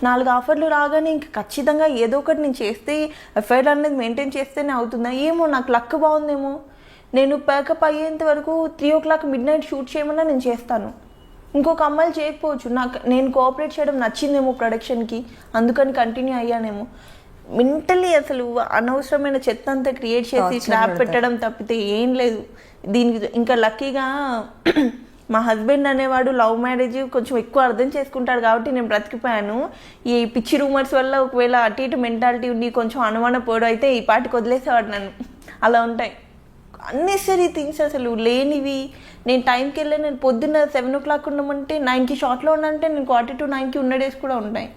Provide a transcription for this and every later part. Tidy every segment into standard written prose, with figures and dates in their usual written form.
4 ఆఫర్లు రాగానే ఇంక ఖచ్చితంగా ఏదో ఒకటి నేను చేస్తే ఎఫ్ఐఆర్ అనేది మెయింటైన్ చేస్తేనే అవుతుందా ఏమో, నాకు లక్ బాగుందేమో. నేను ప్యాకప్ అయ్యేంత వరకు 3 o'clock midnight షూట్ చేయమన్నా నేను చేస్తాను. ఇంకొక అమ్మాయిలు చేయకపోవచ్చు, నేను కోఆపరేట్ చేయడం నచ్చిందేమో ప్రొడక్షన్కి, అందుకని కంటిన్యూ అయ్యానేమో. మెంటలీ అసలు అనవసరమైన చెత్త అంతా క్రియేట్ చేసి ట్రాప్ పెట్టడం తప్పితే ఏం లేదు దీనికి. ఇంకా లక్కీగా మా హస్బెండ్ అనేవాడు లవ్ మ్యారేజ్ కొంచెం ఎక్కువ అర్థం చేసుకుంటాడు కాబట్టి నేను బ్రతికిపోయాను. ఈ పిచ్చి రూమర్స్ వల్ల ఒకవేళ అటు ఇటు మెంటాలిటీ ఉండి కొంచెం అనుమాన పోవడం అయితే ఈ పాటికి వదిలేసేవాడు నన్ను. అలా ఉంటాయి అన్నెసరీ థింగ్స్, అసలు లేనివి. నేను టైంకి వెళ్ళి నేను పొద్దున్న 7 o'clock ఉండమంటే 9కి షార్ట్లో ఉన్నంటే నేను 8:45 ఉన్న డేస్ కూడా ఉన్నాయి.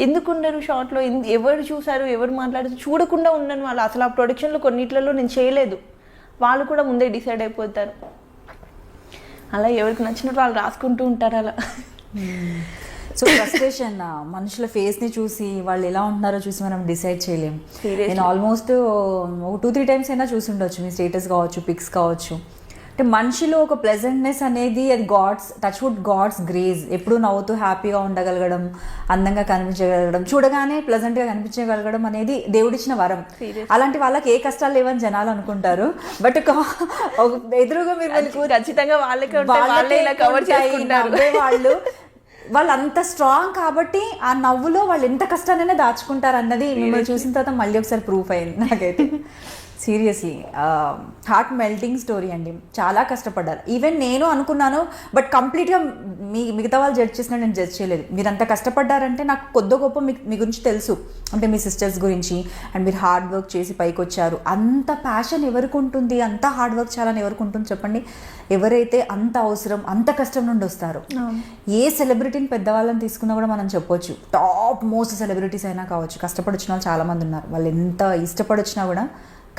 ఎందుకు ఉండరు షార్ట్లో? ఎవరు చూసారు, ఎవరు మాట్లాడారు చూడకుండా ఉన్నాను. వాళ్ళు అసలు ఆ ప్రొడక్షన్లో కొన్నిట్లలో నేను చేయలేదు, వాళ్ళు కూడా ముందే డిసైడ్ అయిపోతారు. అలా ఎవరికి నచ్చినట్టు వాళ్ళు రాసుకుంటూ ఉంటారు అలా. సో ఫ్రస్ట్రేషన్ మనుషుల ఫేస్ని చూసి వాళ్ళు ఎలా ఉంటున్నారో చూసి మనం డిసైడ్ చేయలేము. నేను ఆల్మోస్ట్ 2-3 times అయినా చూసి ఉండొచ్చు, మీ స్టేటస్ కావచ్చు, పిక్స్ కావచ్చు. అంటే మనిషిలో ఒక ప్లెజెంట్నెస్ అనేది అది గాడ్స్ గ్రేస్. ఎప్పుడు నవ్వుతూ హ్యాపీగా ఉండగలగడం, అందంగా కనిపించగలగడం, చూడగానే ప్లెజెంట్గా కనిపించగలగడం అనేది దేవుడిచ్చిన వరం. అలాంటి వాళ్ళకి ఏ కష్టాలు లేవని జనాలు అనుకుంటారు. బట్ ఎదురుగా మీరు ఖచ్చితంగా వాళ్ళు అంత స్ట్రాంగ్ కాబట్టి ఆ నవ్వులో వాళ్ళు ఎంత కష్టానైనా దాచుకుంటారు అన్నది మిమ్మల్ని చూసిన తర్వాత మళ్ళీ ఒకసారి ప్రూఫ్ అయింది నాకైతే. సీరియస్లీ హార్ట్ మెల్టింగ్ స్టోరీ అండి. చాలా కష్టపడ్డారు. ఈవెన్ నేను అనుకున్నాను, బట్ కంప్లీట్గా మిగతా వాళ్ళు జడ్జ్ చేసినా నేను జడ్జ్ చేయలేదు. మీరు అంత కష్టపడ్డారంటే నాకు కొద్ది గొప్ప మీ గురించి తెలుసు, అంటే మీ సిస్టర్స్ గురించి. అండ్ మీరు హార్డ్ వర్క్ చేసి పైకి వచ్చారు. అంత ప్యాషన్ ఎవరికి ఉంటుంది, అంత హార్డ్ వర్క్ చేయాలని ఎవరికి ఉంటుంది చెప్పండి? ఎవరైతే అంత అవసరం, అంత కష్టం నుండి వస్తారు. ఏ సెలబ్రిటీని పెద్దవాళ్ళని తీసుకున్నా కూడా మనం చెప్పొచ్చు, టాప్ మోస్ట్ సెలబ్రిటీస్ అయినా కావచ్చు, కష్టపడి వచ్చిన వాళ్ళు చాలామంది ఉన్నారు. వాళ్ళు ఎంత ఇష్టపడి వచ్చినా కూడా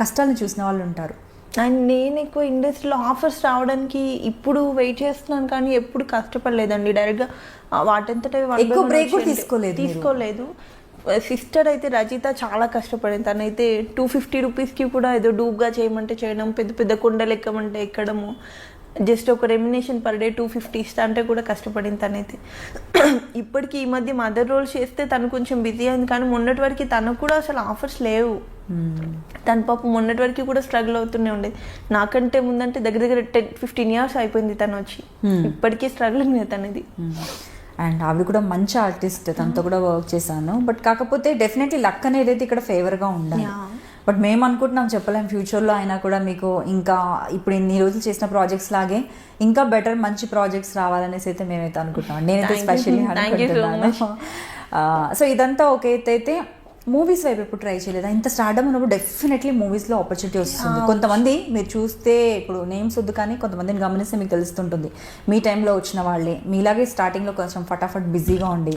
కష్టాలను చూసిన వాళ్ళు ఉంటారు. అండ్ నేను ఎక్కువ ఇండస్ట్రీలో ఆఫర్స్ రావడానికి ఇప్పుడు వెయిట్ చేస్తున్నాను, కానీ ఎప్పుడు కష్టపడలేదండి. డైరెక్ట్గా వాటంతట ఎక్కువ బ్రేక్ కూడా తీసుకోలేదు. సిస్టర్ అయితే రజిత చాలా కష్టపడింది. తనైతే 250 రూపీస్కి కూడా ఏదో డూబ్గా చేయమంటే చేయడం, పెద్ద పెద్ద కొండలు ఎక్కమంటే ఎక్కడము, జస్ట్ ఒక రెమ్యునేషన్ పర్ డే 250 ఇస్తా అంటే కూడా కష్టపడింది తనైతే. ఇప్పటికీ ఈ మధ్య మదర్ రోల్ చేస్తే తను కొంచెం బిజీ అయింది, కానీ మొన్నటి వరకు తనకు కూడా అసలు ఆఫర్స్ లేవు. తన పాప మొన్నటి వరకు కూడా స్ట్రగుల్ అవుతూనే ఉండేది. నాకంటే ముందంటే దగ్గర 10-15 years అయిపోయింది తను వచ్చి, ఇప్పటికీ స్ట్రగుల్ ఉంది తనది. అండ్ ఆవిడ కూడా మంచి ఆర్టిస్ట్, తనతో కూడా వర్క్ చేశాను. బట్ కాకపోతే డెఫినెట్లీ లక్ అనేది అయితే ఇక్కడ ఫేవర్గా ఉండాలి. బట్ మేము అనుకుంటున్నాం, చెప్పలేం ఫ్యూచర్లో అయినా కూడా మీకు ఇంకా ఇప్పుడు ఇన్ని రోజులు చేసిన ప్రాజెక్ట్స్ లాగే ఇంకా బెటర్ మంచి ప్రాజెక్ట్స్ రావాలనేసి అయితే మేమైతే అనుకుంటున్నాం. నేనైతే స్పెషల్లీ అనుకుంటున్నాను. సో ఇదంతా ఒక అయితే మూవీస్ వైపు ఎప్పుడు ట్రై చేయలేదా? ఇంత స్టార్డమ్ ఉన్నప్పుడు డెఫినెట్లీ మూవీస్లో ఆపర్చునిటీ వస్తుంది. కొంతమంది మీరు చూస్తే, ఇప్పుడు నేమ్స్ వద్దు కానీ కొంతమందిని గమనిస్తే మీకు తెలుస్తుంటుంది, మీ టైంలో వచ్చిన వాళ్ళే మీలాగే స్టార్టింగ్లో కొంచెం ఫటాఫట్ బిజీగా ఉండి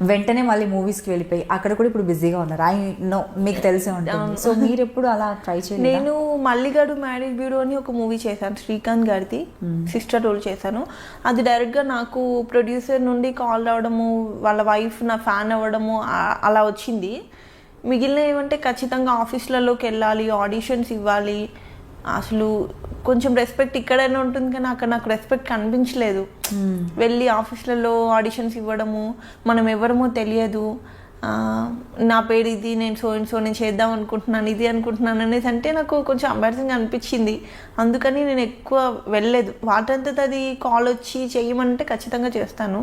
వెంటనే మళ్ళీ మూవీస్కి వెళ్ళిపోయి అక్కడ కూడా ఇప్పుడు బిజీగా ఉన్నారు. ఐ నో, మీకు తెలిసే ఉంటుంది. సో మీరు ఎప్పుడు అలా ట్రై చేయలేదు? నేను మల్లిగాడు మ్యారేజ్ బ్యూరో అని ఒక మూవీ చేశాను, శ్రీకాంత్ గారిది, సిస్టర్ రోల్ చేశాను. అది డైరెక్ట్గా నాకు ప్రొడ్యూసర్ నుండి కాల్ రావడము, వాళ్ళ వైఫ్ నా ఫ్యాన్ అవ్వడము అలా వచ్చింది. మిగిలిన ఏమంటే ఖచ్చితంగా ఆఫీస్లలోకి వెళ్ళాలి, ఆడిషన్స్ ఇవ్వాలి. అసలు కొంచెం రెస్పెక్ట్ ఇక్కడైనా ఉంటుంది, కానీ అక్కడ నాకు రెస్పెక్ట్ కనిపించలేదు. వెళ్ళి ఆఫీస్లలో ఆడిషన్స్ ఇవ్వడము, మనం ఎవరమో తెలియదు, నా పేరు ఇది, నేను నేను చేద్దాం అనుకుంటున్నాను, ఇది అనుకుంటున్నాను అనేసి అంటే నాకు కొంచెం ఎంబారసింగ్ అనిపించింది. అందుకని నేను ఎక్కువ వెళ్ళలేదు. వాటంతట అది కాల్ వచ్చి చేయమంటే ఖచ్చితంగా చేస్తాను.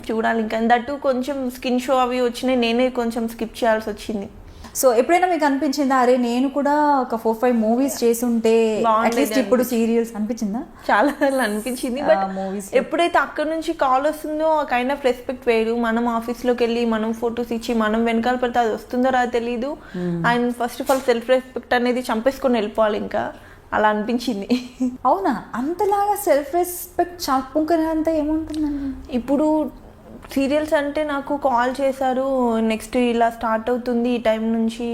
చూడాలి ఇంకా. దట్టు కొంచెం స్కిన్ షో అవి వచ్చినాయి, నేనే కొంచెం స్కిప్ చేయాల్సి వచ్చింది. సో ఎప్పుడైనా మీకు అనిపించిందా, అరే నేను కూడా ఒక 4-5 మూవీస్ చేస్తుంటే అట్లీస్ట్ ఇప్పుడు సీరియల్స్ అనిపించిందా? చాలా సార్లు అనిపించింది. బట్ మూవీస్ ఎప్పుడైతే అక్కడ నుంచి కాల్ వస్తుందో ఆ కైండ్ ఆఫ్ రెస్పెక్ట్ వేరు. మనం ఆఫీస్లోకి వెళ్ళి మనం ఫొటోస్ ఇచ్చి మనం వెనకాల పడితే అది వస్తుందో రాదో తెలీదు. And first of all self respect అనేది చంపేసుకొని వెళ్ళిపోవాలి. ఇంకా అలా అనిపించింది. అవునా? అంతలాగా సెల్ఫ్ రెస్పెక్ట్ చాపుకునేంత ఏముంటుందండి? ఇప్పుడు సీరియల్స్ అంటే నాకు కాల్ చేశారు, నెక్స్ట్ ఇలా స్టార్ట్ అవుతుంది ఈ టైం నుంచి,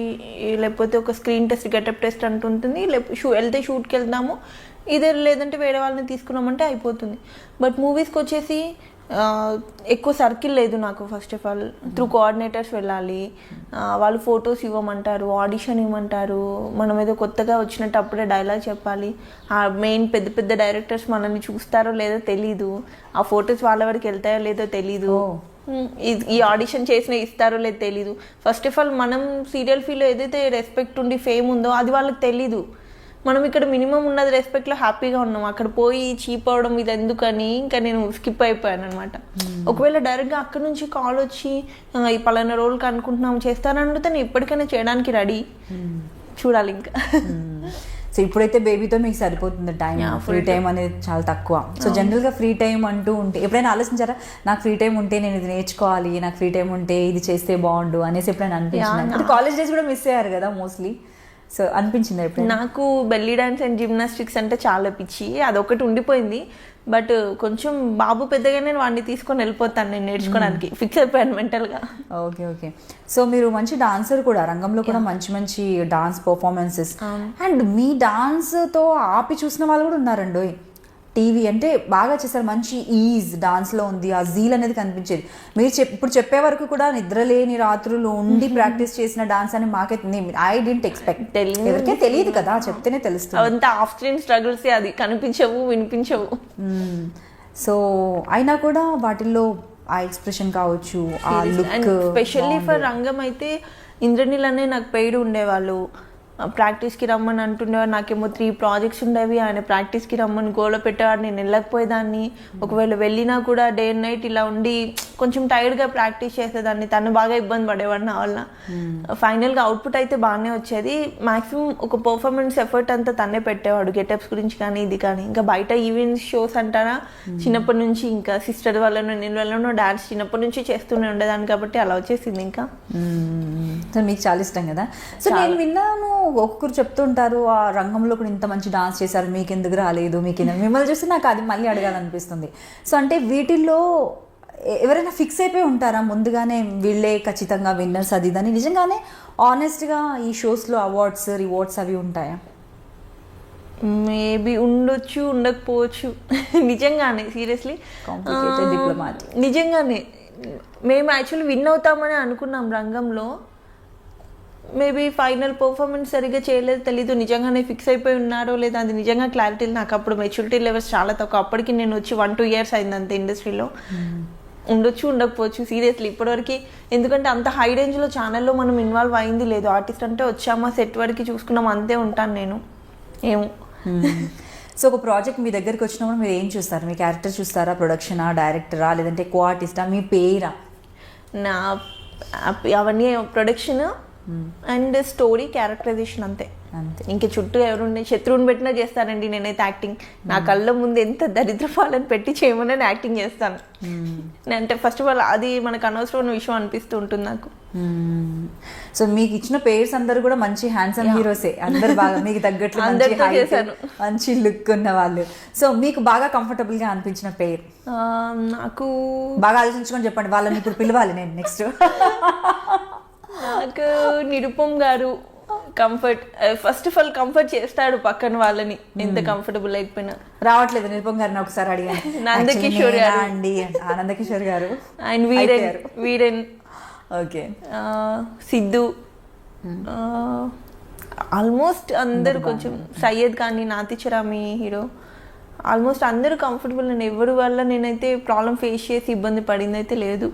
లేకపోతే ఒక స్క్రీన్ టెస్ట్, గెటప్ టెస్ట్ అంటుంటుంది, వెళ్తే షూట్కి వెళ్దాము, ఇదే లేదంటే వేరే వాళ్ళని తీసుకున్నామంటే అయిపోతుంది. బట్ మూవీస్కి వచ్చేసి ఎక్కువ సర్కిల్ లేదు నాకు. First of all through coordinators వెళ్ళాలి, వాళ్ళు ఫొటోస్ ఇవ్వమంటారు, ఆడిషన్ ఇవ్వమంటారు, మనం ఏదో కొత్తగా వచ్చినట్టు అప్పుడే డైలాగ్ చెప్పాలి. ఆ మెయిన్ పెద్ద పెద్ద డైరెక్టర్స్ మనల్ని చూస్తారో లేదో తెలీదు, ఆ ఫొటోస్ వాళ్ళ వరకు వెళ్తాయో లేదో తెలీదు. ఈ ఆడిషన్ చేసిన ఇస్తారో లేదు తెలీదు. ఫస్ట్ ఆఫ్ ఆల్ మనం సీరియల్ ఫీల్డ్లో ఏదైతే రెస్పెక్ట్ ఉండి ఫేమ్ ఉందో అది వాళ్ళకి తెలీదు. మనం ఇక్కడ మినిమం ఉన్నది రెస్పెక్ట్లో హ్యాపీగా ఉన్నాం, అక్కడ పోయి చీప్ అవడం ఇది ఎందుకని ఇంకా నేను స్కిప్ అయిపోయాను అనమాట. ఒకవేళ డైరెక్ట్గా అక్కడ నుంచి కాల్ వచ్చి ఈ పలానా రోల్కి అనుకుంటున్నాం చేస్తానంటే నేను ఇప్పటికైనా చేయడానికి రెడీ. చూడాలి ఇంకా. సో ఇప్పుడైతే బేబీతో మీకు సరిపోతుంది టైం, ఫ్రీ టైం అనేది చాలా తక్కువ. సో జనరల్గా ఫ్రీ టైం అంటూ ఉంటే ఎప్పుడైనా ఆలోచించారా, నాకు ఫ్రీ టైం ఉంటే నేను ఇది నేర్చుకోవాలి, నాకు ఫ్రీ టైం ఉంటే ఇది చేస్తే బాగుండు అనేసి ఎప్పుడైనా అనిపించింది? కాలేజ్ డేస్ కూడా మిస్ అయ్యారు కదా మోస్ట్లీ, సో అనిపించింది ఎప్పుడు? నాకు బెల్లీ డాన్స్ అండ్ జిమ్నాస్టిక్స్ అంటే చాలా పిచ్చి, అదొకటి ఉండిపోయింది. బట్ కొంచెం బాబు పెద్దగా నేను వాడిని తీసుకొని వెళ్ళిపోతాను నేను నేర్చుకోవడానికి, ఫిక్స్ అయిపోయాను మెంటల్గా. Okay okay. సో మీరు మంచి డాన్సర్ కూడా, రంగంలో కూడా మంచి మంచి డాన్స్ పర్ఫార్మెన్సెస్, అండ్ మీ డాన్స్తో ఆపి చూసిన వాళ్ళు కూడా ఉన్నారండి. టీవీ అంటే బాగా చేశారు, మంచి ఈజ్ డాన్స్లో ఉంది, ఆ జీల్ అనేది కనిపించేది. మీరు ఇప్పుడు చెప్పే వరకు కూడా నిద్రలేని రాత్రులు ఉండి ప్రాక్టీస్ చేసిన డాన్స్ అని మాకే ఐ డెంట్ ఎక్స్పెక్ట్. ఎవరికే తెలియదు కదా, చెప్తేనే తెలుస్తుంది. అంతా ఆఫ్ స్క్రీన్ స్ట్రగుల్స్, అది కనిపించవు వినిపించవు. సో అయినా కూడా వాటిల్లో ఆ ఎక్స్ప్రెషన్ కావచ్చు, ఆ లుక్. స్పెషల్లీ ఫర్ రంగం అయితే ఇంద్రనీల్ అనే నాకు పెయిడ్ ఉండేవాళ్ళు, ప్రాక్టీస్కి రమ్మని అంటుండేవారు. నాకేమో 3 ప్రాజెక్ట్స్ ఉండేవి, ఆయన ప్రాక్టీస్కి రమ్మని గోల పెట్టేవాడు, నేను వెళ్ళకపోయేదాన్ని. ఒకవేళ వెళ్ళినా కూడా డే అండ్ నైట్ ఇలా ఉండి కొంచెం టైర్డ్గా ప్రాక్టీస్ చేసేదాన్ని, తను బాగా ఇబ్బంది పడేవాడు నా వల్ల. ఫైనల్గా అవుట్పుట్ అయితే బాగానే వచ్చేది. మ్యాక్సిమం ఒక పర్ఫార్మెన్స్ ఎఫర్ట్ అంతా తనే పెట్టేవాడు, గెటప్స్ గురించి కానీ ఇది కానీ. ఇంకా బయట ఈవెంట్స్ షోస్ అంటారా, చిన్నప్పటి నుంచి ఇంకా సిస్టర్ వల్లనో నేను వల్లనో డాన్స్ చిన్నప్పటి నుంచి చేస్తూనే ఉండేదాన్ని కాబట్టి అలా వచ్చేసింది. ఇంకా సో మీకు చాలా ఇష్టం కదా. సో నేను విన్నాను, ఒక్కొక్కరు చెప్తుంటారు ఆ రంగంలో కూడా ఇంత మంచి డాన్స్ చేశారు, మీకు ఎందుకు రాలేదు, మీకు మిమ్మల్ని చూస్తే నాకు అది మళ్ళీ అడగాలనిపిస్తుంది. సో అంటే వీటిల్లో ఎవరైనా ఫిక్స్ అయిపోయి ఉంటారా ముందుగానే వీళ్ళే ఖచ్చితంగా విన్నర్స్ అది ఇదని? నిజంగానే ఆనెస్ట్గా ఈ షోస్లో అవార్డ్స్ రివార్డ్స్ అవి ఉంటాయా? మేబీ ఉండొచ్చు, ఉండకపోవచ్చు. నిజంగానే సీరియస్లీ నిజంగానే మేము యాక్చువల్లీ విన్ అవుతామని అనుకున్నాం రంగంలో. మేబీ ఫైనల్ పర్ఫార్మెన్స్ సరిగ్గా చేయలేదు తెలీదు, నిజంగానే ఫిక్స్ అయిపోయి ఉన్నారో లేదా అది నిజంగా క్లారిటీ. నాకు అప్పుడు మెచ్యూరిటీ లెవెల్స్ చాలా తక్కువ, అప్పటికి నేను వచ్చి 1-2 years అయింది అంతే ఇండస్ట్రీలో. ఉండొచ్చు, ఉండకపోవచ్చు సీరియస్లీ ఇప్పటివరకు. ఎందుకంటే అంత హై రేంజ్లో ఛానల్లో మనం ఇన్వాల్వ్ అయింది లేదు. ఆర్టిస్ట్ అంటే వచ్చామా, సెట్ వరకు చూసుకున్నాం, అంతే ఉంటాను నేను. ఏమో. సో ఒక ప్రాజెక్ట్ మీ దగ్గరికి వచ్చినప్పుడు మీరు ఏం చూస్తారు? మీ క్యారెక్టర్ చూస్తారా, ప్రొడక్షనా, డైరెక్టరా, లేదంటే కో ఆర్టిస్టా, మీ పేరా? నా అవన్నీ ప్రొడక్షన్ అండ్ స్టోరీ, క్యారెక్టరైజేషన్ అంతే. ఇంక చుట్టూ ఎవరుండే శత్రువుని పెట్టినా చేస్తానండి నేనైతే యాక్టింగ్. నా కళ్ళ ముందు ఎంత దరిద్రపాలని పెట్టి చేయమని నేను యాక్టింగ్ చేస్తాను. అంటే ఫస్ట్ ఆఫ్ ఆల్ అది మనకు అనవసరమైన విషయం అనిపిస్తూ ఉంటుంది నాకు. సో మీకు ఇచ్చిన పేర్స్ అందరు కూడా మంచి హ్యాండ్సమ్ హీరోసే, అందరు బాగా మీకు తగ్గట్లు మంచి లుక్ ఉన్న వాళ్ళు. సో మీకు బాగా కంఫర్టబుల్ గా అనిపించిన పేరు? నాకు బాగా ఆలోచించుకొని చెప్పండి, వాళ్ళని ఇప్పుడు పిలవాలి నేను నెక్స్ట్. నాకు నిరుపమ్ గారు comfort. First of all comfort చేస్తాడు పక్కన వాళ్ళని, ఎంత కంఫర్టబుల్ అయిపోయినా. రావట్లేదు నిరుపమ్ గారిని ఒకసారి అడిగాను. నందకిషోర్ గారు అండి, ఆనందకిషోర్ గారు and Viren, okay, Siddhu, almost అందరు కొంచెం, సయ్యద్ కానీ, నాతిచరామి హీరో, ఆల్మోస్ట్ అందరూ కంఫర్టబుల్. నేను ఎవరి వల్ల నేనైతే ప్రాబ్లం ఫేస్ చేసి ఇబ్బంది పడింది అయితే లేదు.